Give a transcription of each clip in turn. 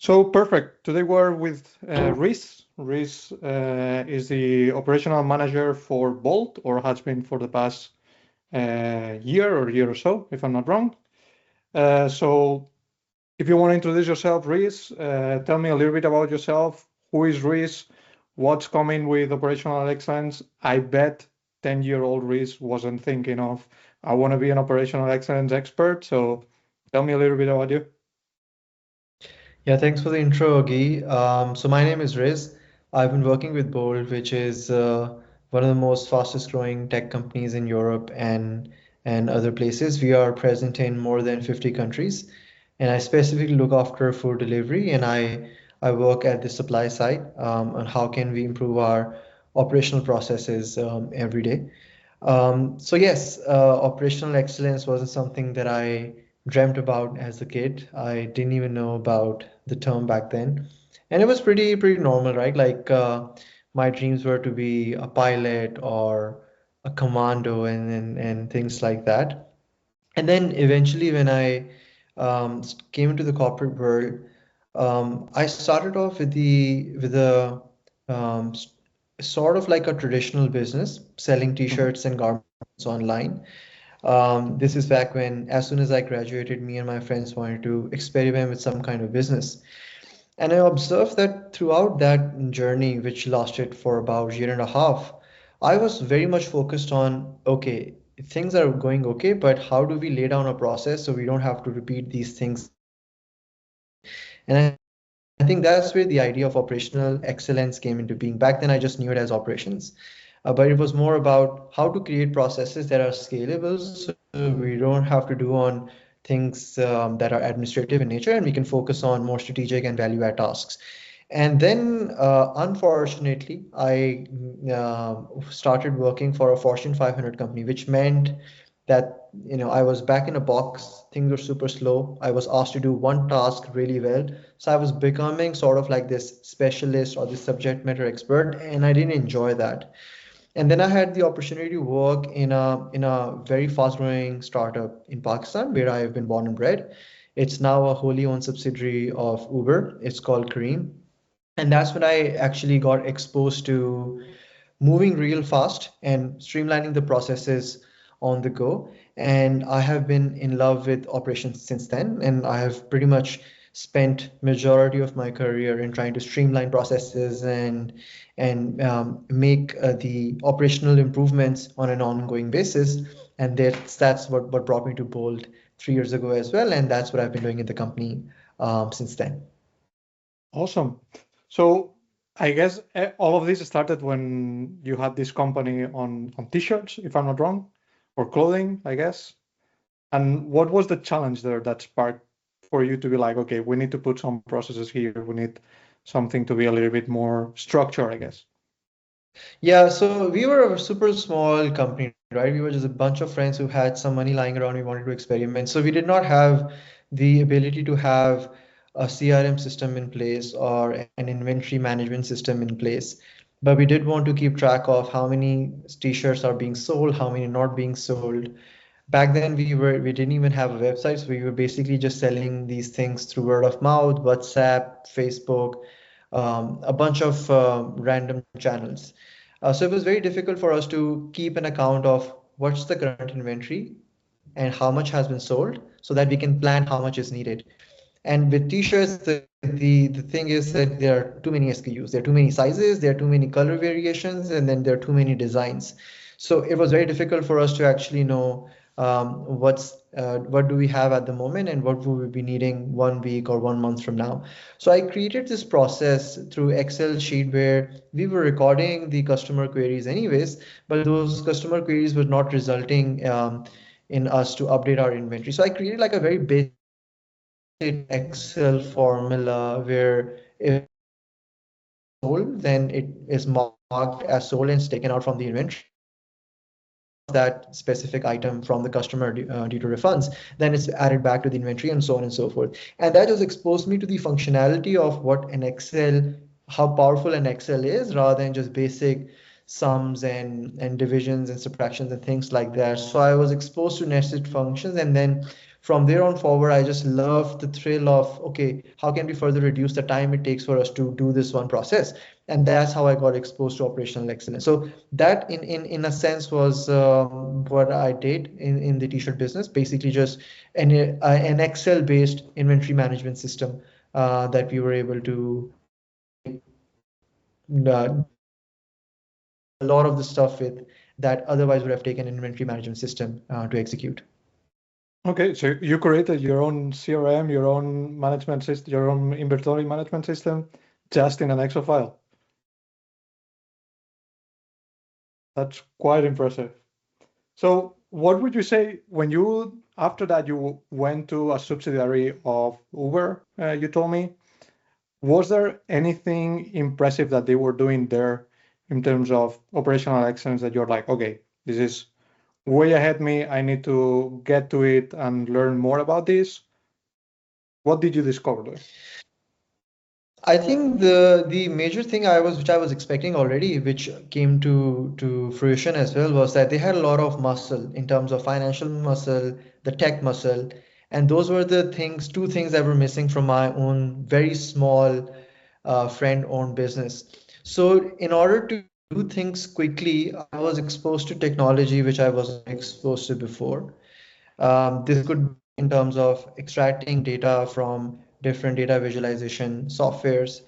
So perfect. Today we're with Riz. Riz is the operational manager for Bolt, or has been for the past year or so, if I'm not wrong. So if you want to introduce yourself, Riz, tell me a little bit about yourself. Who is Riz? What's coming with operational excellence? I bet 10-year-old Riz wasn't thinking of, I want to be an operational excellence expert. So tell me a little bit about you. Yeah, thanks for the intro, Guy. So my name is Riz. I've been working with Bolt, which is one of the most fastest growing tech companies in Europe and other places. We are present in more than 50 countries, and I specifically look after food delivery, and I work at the supply side on how can we improve our operational processes every day. So yes, operational excellence wasn't something that I dreamt about as a kid. I didn't even know about the term back then, and it was pretty normal, right? Like my dreams were to be a pilot or a commando and things like that. And then eventually, when I came into the corporate world, I started off with a um, s- sort of like a traditional business, selling Mhm. t-shirts and garments online. This is back when, as soon as I graduated, me and my friends wanted to experiment with some kind of business. And I observed that throughout that journey, which lasted for about a year and a half, I was very much focused on, okay, things are going okay, but how do we lay down a process so we don't have to repeat these things and I think that's where the idea of operational excellence came into being. Back then, I just knew it as operations, but it was more about how to create processes that are scalable so we don't have to do on things that are administrative in nature and we can focus on more strategic and value add tasks. And then, unfortunately, I started working for a Fortune 500 company, which meant that I was back in a box. Things were super slow. I was asked to do one task really well, so I was becoming sort of like this specialist or this subject matter expert, and I didn't enjoy that. And then I had the opportunity to work in a very fast growing startup in Pakistan where I have been born and bred. It's now a wholly owned subsidiary of Uber. It's called Careem, and that's when I actually got exposed to moving real fast and streamlining the processes on the go. And I have been in love with operations since then, and I have pretty much spent majority of my career in trying to streamline processes and make the operational improvements on an ongoing basis. And that's what brought me to Bold 3 years ago as well, and that's what I've been doing in the company since then. Awesome. So I guess all of this started when you had this company on t-shirts, if I'm not wrong, or clothing, I guess. And what was the challenge there that sparked for you to be like, okay, we need to put some processes here. We need something to be a little bit more structured, I guess. Yeah, so we were a super small company, right? We were just a bunch of friends who had some money lying around. We wanted to experiment. So we did not have the ability to have a CRM system in place or an inventory management system in place. But we did want to keep track of how many t-shirts are being sold, how many not being sold. Back then we didn't even have a website, so we were basically just selling these things through word of mouth, WhatsApp, Facebook, a bunch of random channels. So it was very difficult for us to keep an account of what's the current inventory and how much has been sold so that we can plan how much is needed. And with t-shirts, the thing is that there are too many SKUs, there are too many sizes, there are too many color variations, and then there are too many designs. So it was very difficult for us to actually know what do we have at the moment and what will we be needing 1 week or 1 month from now. So I created this process through Excel sheet where we were recording the customer queries anyways, but those customer queries were not resulting in us to update our inventory. So I created like a very basic Excel formula where if sold, then it is marked as sold and it's taken out from the inventory. That specific item from the customer due to refunds, then it's added back to the inventory and so on and so forth. And that just exposed me to the functionality of what an Excel, how powerful an Excel is, rather than just basic sums and divisions and subtractions and things like that. So I was exposed to nested functions, and then From there on forward, I just love the thrill of, okay, how can we further reduce the time it takes for us to do this one process? And that's how I got exposed to operational excellence. So that in a sense was what I did in the t-shirt business, basically just an Excel based inventory management system that we were able to a lot of the stuff with that otherwise would have taken an inventory management system to execute. Okay, so you created your own CRM, your own management system, your own inventory management system, just in an Excel file. That's quite impressive. So what would you say when you, after that, you went to a subsidiary of Uber, you told me, was there anything impressive that they were doing there in terms of operational excellence that you're like, okay, this is way ahead me, I need to get to it and learn more about this? What did you discover there? I think the major thing which I was expecting already, which came to fruition as well, was that they had a lot of muscle in terms of financial muscle, the tech muscle, and those were the two things that were missing from my own very small friend-owned business. So in order to do things quickly, I was exposed to technology which I wasn't exposed to before. This could be in terms of extracting data from different data visualization softwares,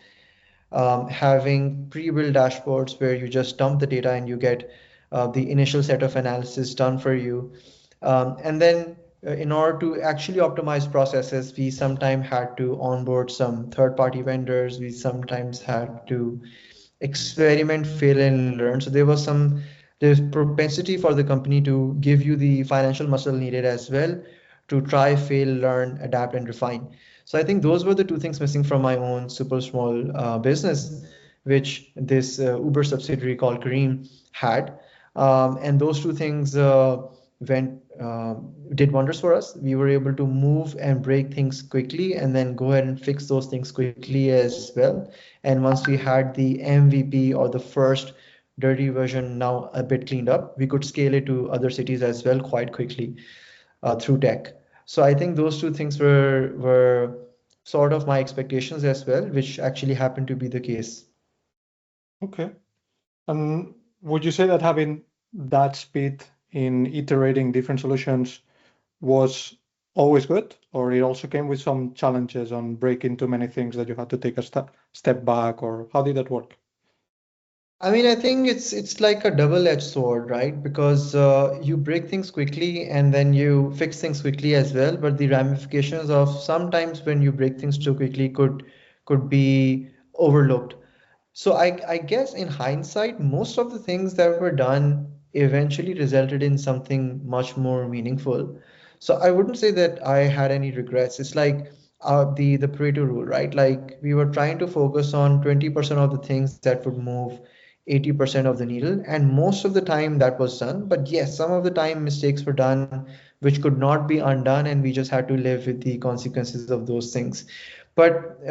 having pre-built dashboards where you just dump the data and you get the initial set of analysis done for you. And then in order to actually optimize processes, we sometimes had to onboard some third-party vendors. We sometimes had to experiment, fail, and learn. So there's propensity for the company to give you the financial muscle needed as well to try, fail, learn, adapt, and refine. So I think those were the two things missing from my own super small business, which this Uber subsidiary called Kareem had. And those two things went did wonders for us. We were able to move and break things quickly, and then go ahead and fix those things quickly as well. And once we had the MVP or the first dirty version now a bit cleaned up, we could scale it to other cities as well quite quickly through tech. So I think those two things were sort of my expectations as well, which actually happened to be the case. Okay. And would you say that having that speed in iterating different solutions was always good, or it also came with some challenges on breaking too many things that you had to take a step back, or how did that work? I mean, I think it's like a double-edged sword, right? Because you break things quickly and then you fix things quickly as well. But the ramifications of sometimes when you break things too quickly could be overlooked. So I guess in hindsight, most of the things that were done eventually resulted in something much more meaningful. So I wouldn't say that I had any regrets. It's like the Pareto rule, right? Like we were trying to focus on 20% of the things that would move 80% of the needle, and most of the time that was done. But yes, some of the time mistakes were done which could not be undone, and we just had to live with the consequences of those things. But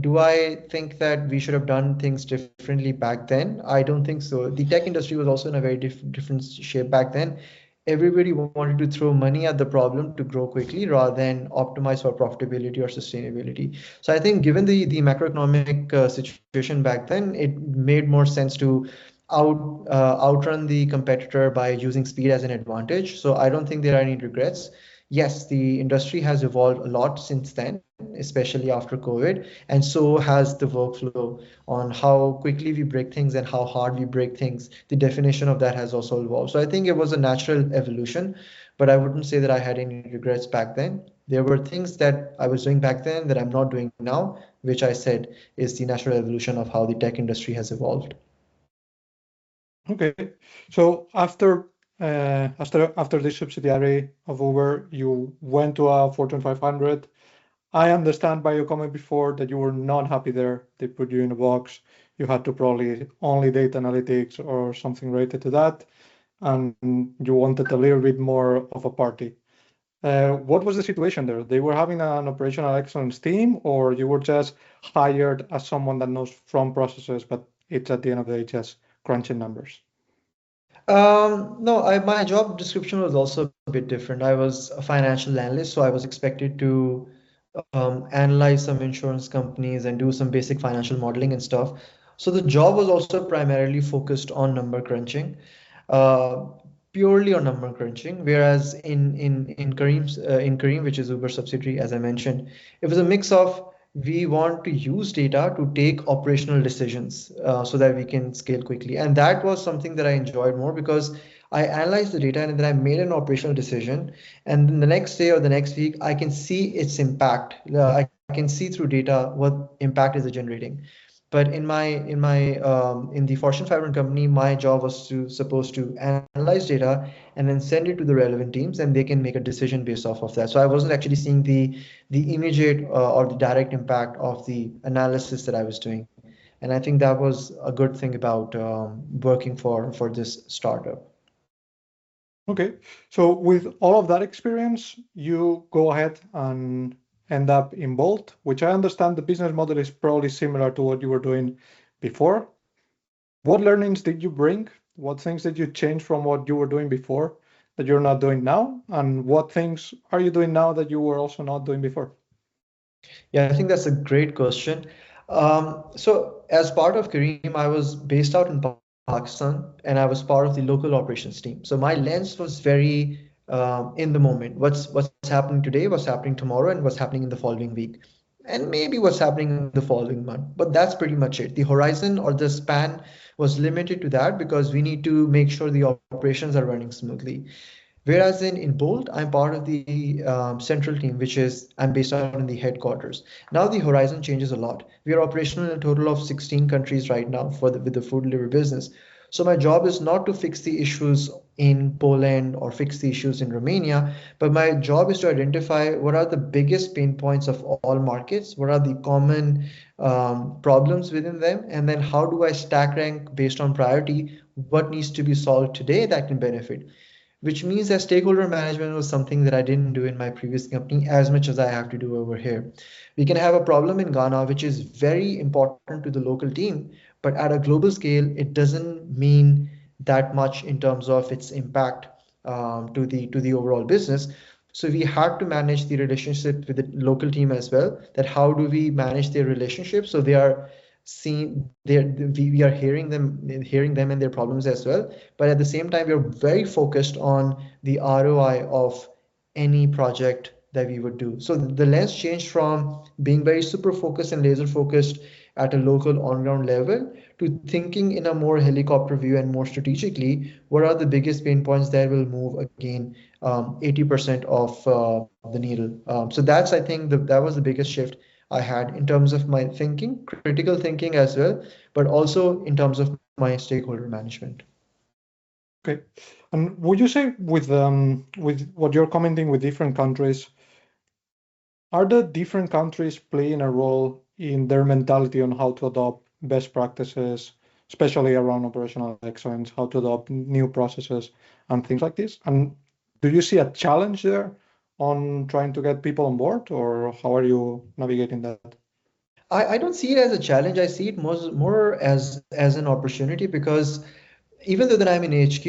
do I think that we should have done things differently back then? I don't think so. The tech industry was also in a very different shape back then. Everybody wanted to throw money at the problem to grow quickly rather than optimize for profitability or sustainability. So I think given the macroeconomic situation back then, it made more sense to outrun the competitor by using speed as an advantage. So I don't think there are any regrets. Yes, the industry has evolved a lot since then, especially after COVID, and so has the workflow on how quickly we break things and how hard we break things. The definition of that has also evolved. So I think it was a natural evolution, but I wouldn't say that I had any regrets back then. There were things that I was doing back then that I'm not doing now, which I said is the natural evolution of how the tech industry has evolved. Okay. So after this subsidiary of Uber, you went to a Fortune 500. I understand by your comment before that you were not happy there. They put you in a box. You had to probably only data analytics or something related to that, and you wanted a little bit more of a party. What was the situation there? They were having an operational excellence team, or you were just hired as someone that knows from processes, but it's at the end of the day just crunching numbers? No, my job description was also a bit different. I was a financial analyst, so I was expected to analyze some insurance companies and do some basic financial modeling and stuff. So the job was also primarily focused on number crunching, uh, purely on number crunching. Whereas in Kareem, which is Uber subsidiary, as I mentioned, it was a mix of we want to use data to take operational decisions so that we can scale quickly. And that was something that I enjoyed more because I analyzed the data and then I made an operational decision. And then the next day or the next week, I can see its impact. I can see through data what impact is it generating. But in the Fortune 500 company, my job was to supposed to analyze data and then send it to the relevant teams, and they can make a decision based off of that. So I wasn't actually seeing the immediate or the direct impact of the analysis that I was doing. And I think that was a good thing about working for this startup. Okay. So with all of that experience, you go ahead and end up in Bolt, which I understand the business model is probably similar to what you were doing before. What learnings did you bring? What things did you change from what you were doing before that you're not doing now? And what things are you doing now that you were also not doing before? Yeah, I think that's a great question. So as part of Kareem, I was based out in Pakistan and I was part of the local operations team. So my lens was very in the moment. What's happening today, what's happening tomorrow, and what's happening in the following week, and maybe what's happening in the following month. But that's pretty much it. The horizon or the span was limited to that because we need to make sure the operations are running smoothly. Whereas in Bolt, I'm part of the central team, which is I'm based out in the headquarters. Now the horizon changes a lot. We are operational in a total of 16 countries right now with the food delivery business. So my job is not to fix the issues in Poland or fix the issues in Romania, but my job is to identify what are the biggest pain points of all markets, what are the common problems within them, and then how do I stack rank based on priority, what needs to be solved today that can benefit, which means that stakeholder management was something that I didn't do in my previous company as much as I have to do over here. We can have a problem in Ghana, which is very important to the local team, but at a global scale, it doesn't mean that much in terms of its impact to the overall business. So we had to manage the relationship with the local team as well. That how do we manage their relationship so they are seeing we are hearing them and their problems as well, but at the same time we're very focused on the ROI of any project that we would do. So the lens changed from being very super focused and laser focused at a local on ground level to thinking in a more helicopter view and more strategically what are the biggest pain points that will move again 80% of the needle. So that's, I think, that was the biggest shift I had in terms of my thinking, critical thinking as well, but also in terms of my stakeholder management. Okay. And would you say with what you're commenting with different countries, are the different countries playing a role in their mentality on how to adopt best practices, especially around operational excellence, how to adopt new processes and things like this? And do you see a challenge there on trying to get people on board, or how are you navigating that? I don't see it as a challenge. I see it more as an opportunity because even though that I'm in HQ,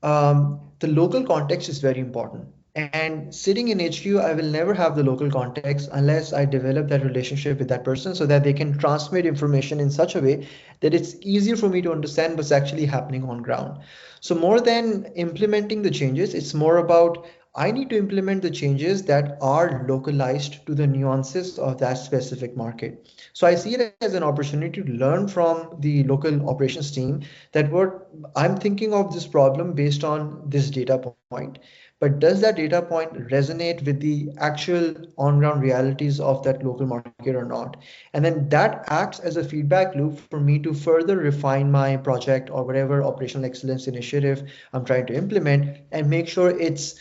the local context is very important. And sitting in HQ, I will never have the local context unless I develop that relationship with that person so that they can transmit information in such a way that it's easier for me to understand what's actually happening on ground. So more than implementing the changes, it's more about I need to implement the changes that are localized to the nuances of that specific market. So I see it as an opportunity to learn from the local operations team that what I'm thinking of this problem based on this data point. But does that data point resonate with the actual on-ground realities of that local market or not? And then that acts as a feedback loop for me to further refine my project or whatever operational excellence initiative I'm trying to implement and make sure it's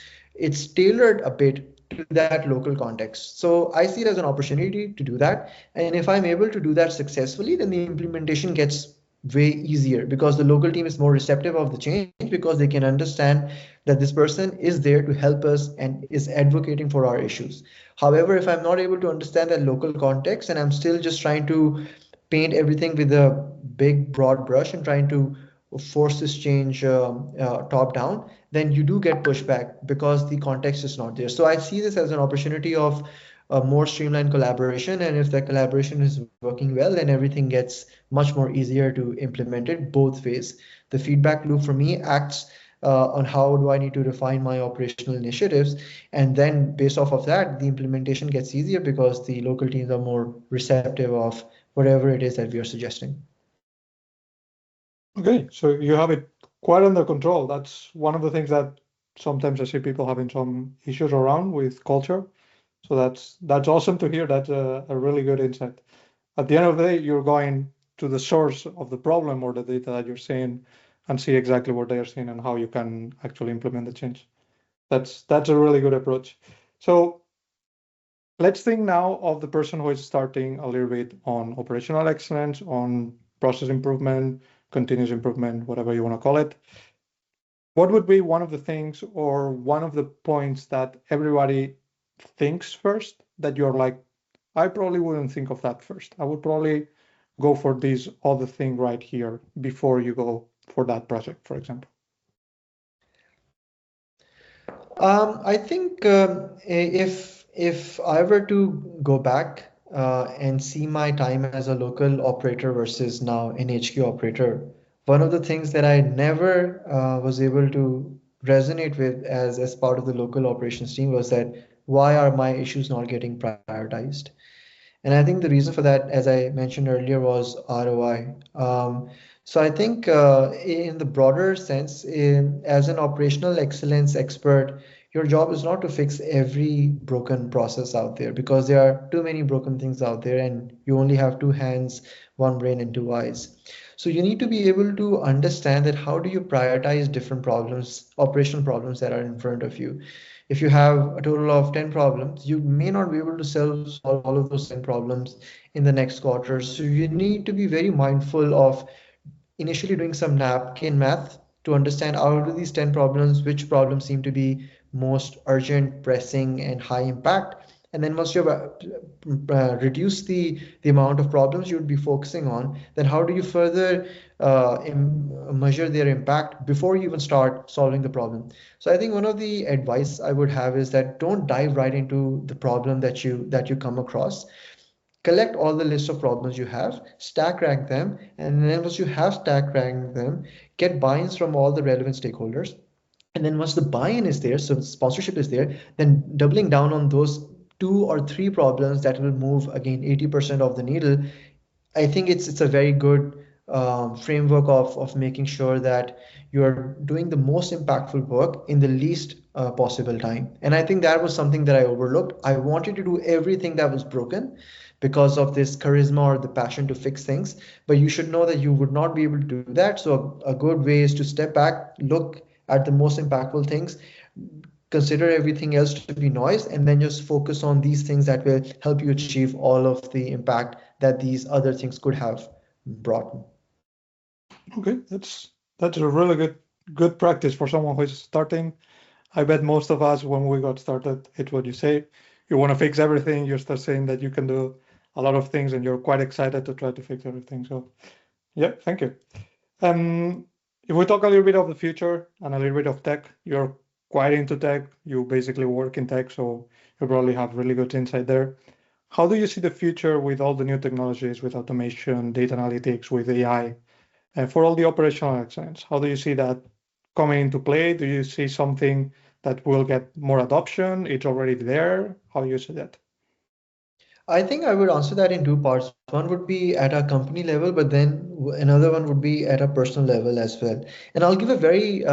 tailored a bit to that local context. So I see it as an opportunity to do that. And if I'm able to do that successfully, then the implementation gets way easier because the local team is more receptive of the change because they can understand that this person is there to help us and is advocating for our issues. However, if I'm not able to understand that local context and I'm still just trying to paint everything with a big broad brush and trying to force this change top down, then you do get pushback because the context is not there. So I see this as an opportunity of more streamlined collaboration, and if that collaboration is working well, then everything gets much more easier to implement it both ways. The feedback loop for me acts on how do I need to refine my operational initiatives, and then based off of that, the implementation gets easier because the local teams are more receptive of whatever it is that we are suggesting. Okay, so you have it quite under control. That's one of the things that sometimes I see people having some issues around with culture. So that's awesome to hear. That's a really good insight. At the end of the day, you're going to the source of the problem or the data that you're seeing and see exactly what they are seeing and how you can actually implement the change. That's a really good approach. So let's think now of the person who is starting a little bit on operational excellence, on process improvement, continuous improvement, whatever you want to call it. What would be one of the things or one of the points that everybody thinks first that you're like, I probably wouldn't think of that first. I would probably go for this other thing right here before you go for that project, for example. I think if I were to go back and see my time as a local operator versus now an HQ operator, one of the things that I never was able to resonate with as part of the local operations team was that why are my issues not getting prioritized? And I think the reason for that, as I mentioned earlier, was ROI. So I think in the broader sense, as an operational excellence expert, your job is not to fix every broken process out there because there are too many broken things out there and you only have two hands, one brain, and two eyes. So you need to be able to understand that how do you prioritize different problems, operational problems that are in front of you. If you have a total of 10 problems, you may not be able to solve all of those 10 problems in the next quarter. So you need to be very mindful of initially doing some napkin math to understand out of these 10 problems, which problems seem to be most urgent, pressing, and high impact. And then once you've reduced the amount of problems you would be focusing on, then how do you further measure their impact before you even start solving the problem? So I think one of the advice I would have is that don't dive right into the problem that you come across. Collect all the list of problems you have, stack rank them, and then once you have stack ranked them, get buy-ins from all the relevant stakeholders. And then once the buy-in is there, so sponsorship is there, then doubling down on those two or three problems that will move again 80% of the needle. I think it's a very good framework of making sure that you're doing the most impactful work in the least possible time. And I think that was something that I overlooked. I wanted to do everything that was broken because of this charisma or the passion to fix things. But you should know that you would not be able to do that. So a good way is to step back, look at the most impactful things, consider everything else to be noise, and then just focus on these things that will help you achieve all of the impact that these other things could have brought. Okay, that's a really good practice for someone who is starting. I bet most of us, when we got started, it's what you say. You want to fix everything. You start saying that you can do a lot of things, and you're quite excited to try to fix everything. So, yeah, thank you. If we talk a little bit of the future and a little bit of tech, you're quite into tech. You basically work in tech, so you probably have really good insight there. How do you see the future with all the new technologies, with automation, data analytics, with AI, and for all the operational excellence? How do you see that coming into play? Do you see something that will get more adoption? It's already there. How do you see that? I think I would answer that in two parts. One would be at a company level, but then another one would be at a personal level as well. And I'll give a very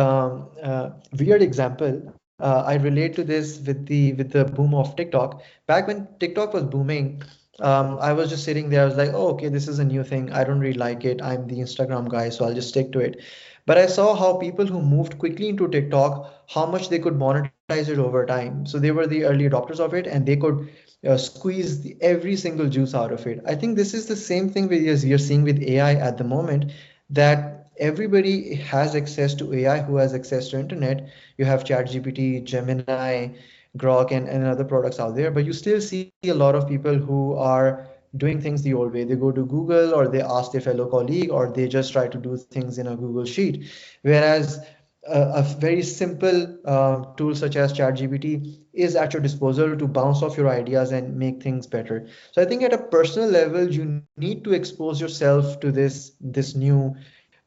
weird example. I relate to this with the boom of TikTok. Back when TikTok was booming, I was just sitting there. I was like, oh, okay, this is a new thing. I don't really like it. I'm the Instagram guy, so I'll just stick to it. But I saw how people who moved quickly into TikTok, how much they could monetize it over time. So they were the early adopters of it, and they could squeeze every single juice out of it. I think this is the same thing as we are seeing with AI at the moment, that everybody has access to AI who has access to internet. You have ChatGPT, Gemini, Grok, and other products out there, but you still see a lot of people who are doing things the old way. They go to Google, or they ask their fellow colleague, or they just try to do things in a Google Sheet. Whereas a very simple tool such as ChatGPT is at your disposal to bounce off your ideas and make things better. So I think at a personal level, you need to expose yourself to this new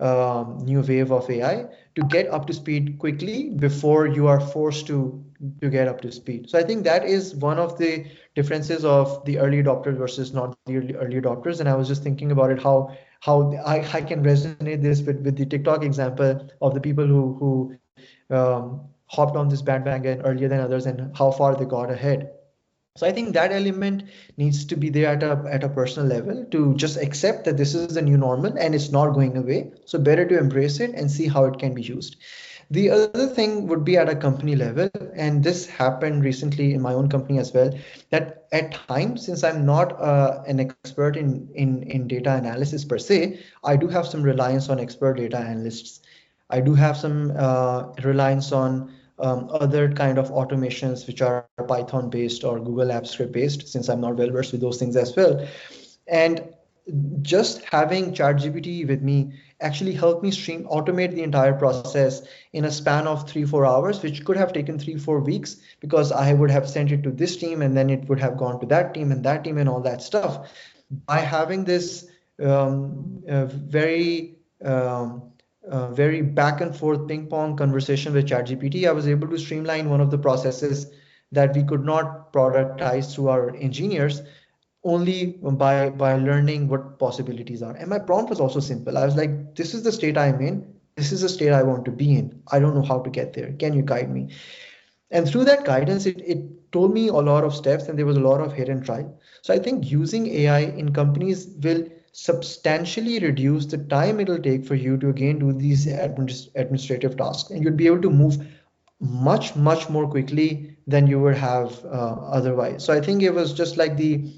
wave of AI to get up to speed quickly before you are forced to get up to speed. So I think that is one of the differences of the early adopters versus not the early adopters. And I was just thinking about it, how I can resonate this with the TikTok example of the people who hopped on this bandwagon earlier than others and how far they got ahead. So I think that element needs to be there at a personal level to just accept that this is the new normal and it's not going away. So better to embrace it and see how it can be used. The other thing would be at a company level, and this happened recently in my own company as well, that at times, since I'm not an expert in data analysis per se, I do have some reliance on expert data analysts. I do have some reliance on other kind of automations which are Python based or Google Apps script based, since I'm not well versed with those things as well. And just having ChatGPT with me actually helped me stream automate the entire process in a span of 3-4 hours, which could have taken 3-4 weeks because I would have sent it to this team and then it would have gone to that team and all that stuff. By having this very back and forth ping pong conversation with ChatGPT, I was able to streamline one of the processes that we could not productize through our engineers only by learning what possibilities are. And my prompt was also simple. I was like, this is the state I'm in. This is the state I want to be in. I don't know how to get there. Can you guide me? And through that guidance, it told me a lot of steps and there was a lot of hit and try. So I think using AI in companies will substantially reduce the time it'll take for you to again do these administrative tasks, and you'll be able to move much more quickly than you would have otherwise. So I think it was just like the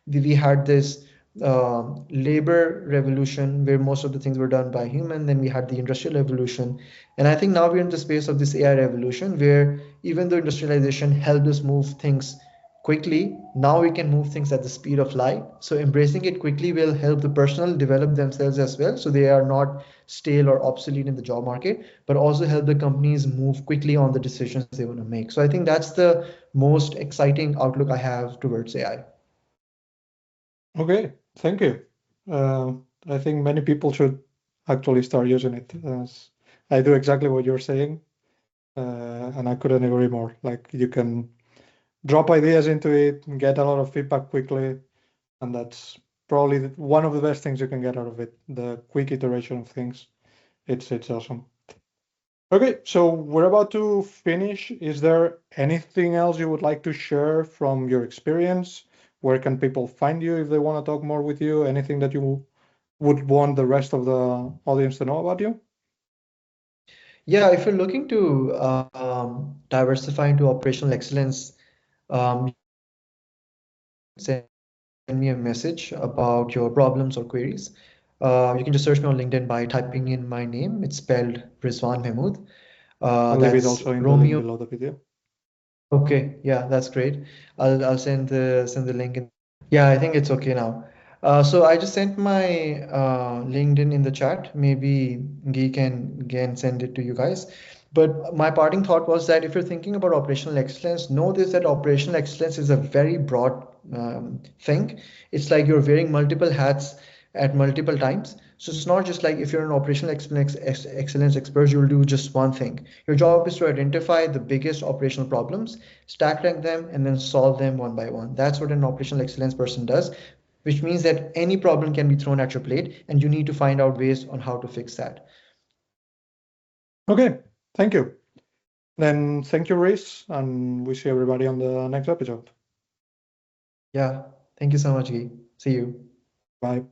we had this labor revolution where most of the things were done by human. Then we had the industrial revolution, and I think now we're in the space of this AI revolution where even though industrialization helped us move things quickly, now we can move things at the speed of light. So embracing it quickly will help the personnel develop themselves as well, so they are not stale or obsolete in the job market, but also help the companies move quickly on the decisions they want to make. So I think that's the most exciting outlook I have towards AI. Okay, thank you. Uh, I think many people should actually start using it. As I do exactly what you're saying, and I couldn't agree more. Like you can drop ideas into it, and get a lot of feedback quickly, and that's probably one of the best things you can get out of it. The quick iteration of things. It's awesome. Okay, so we're about to finish. Is there anything else you would like to share from your experience? Where can people find you if they want to talk more with you? Anything that you would want the rest of the audience to know about you? Yeah, if you're looking to diversify into operational excellence, send me a message about your problems or queries. You can just search me on LinkedIn by typing in my name. It's spelled Rizwan Mahmood. I'll leave it That's also in the link Romeo. below the video. Okay, yeah, that's great. I'll send the link in. Yeah, I think it's okay now. So I just sent my LinkedIn in the chat. Maybe Guy can send it to you guys. But my parting thought was that if you're thinking about operational excellence, know this, that operational excellence is a very broad thing. It's like you're wearing multiple hats at multiple times. So it's not just like if you're an operational excellence expert, you'll do just one thing. Your job is to identify the biggest operational problems, stack rank them, and then solve them one by one. That's what an operational excellence person does, which means that any problem can be thrown at your plate and you need to find out ways on how to fix that. Okay, thank you. Then thank you, Reese, and we see everybody on the next episode. Yeah, thank you so much, Guy. See you. Bye.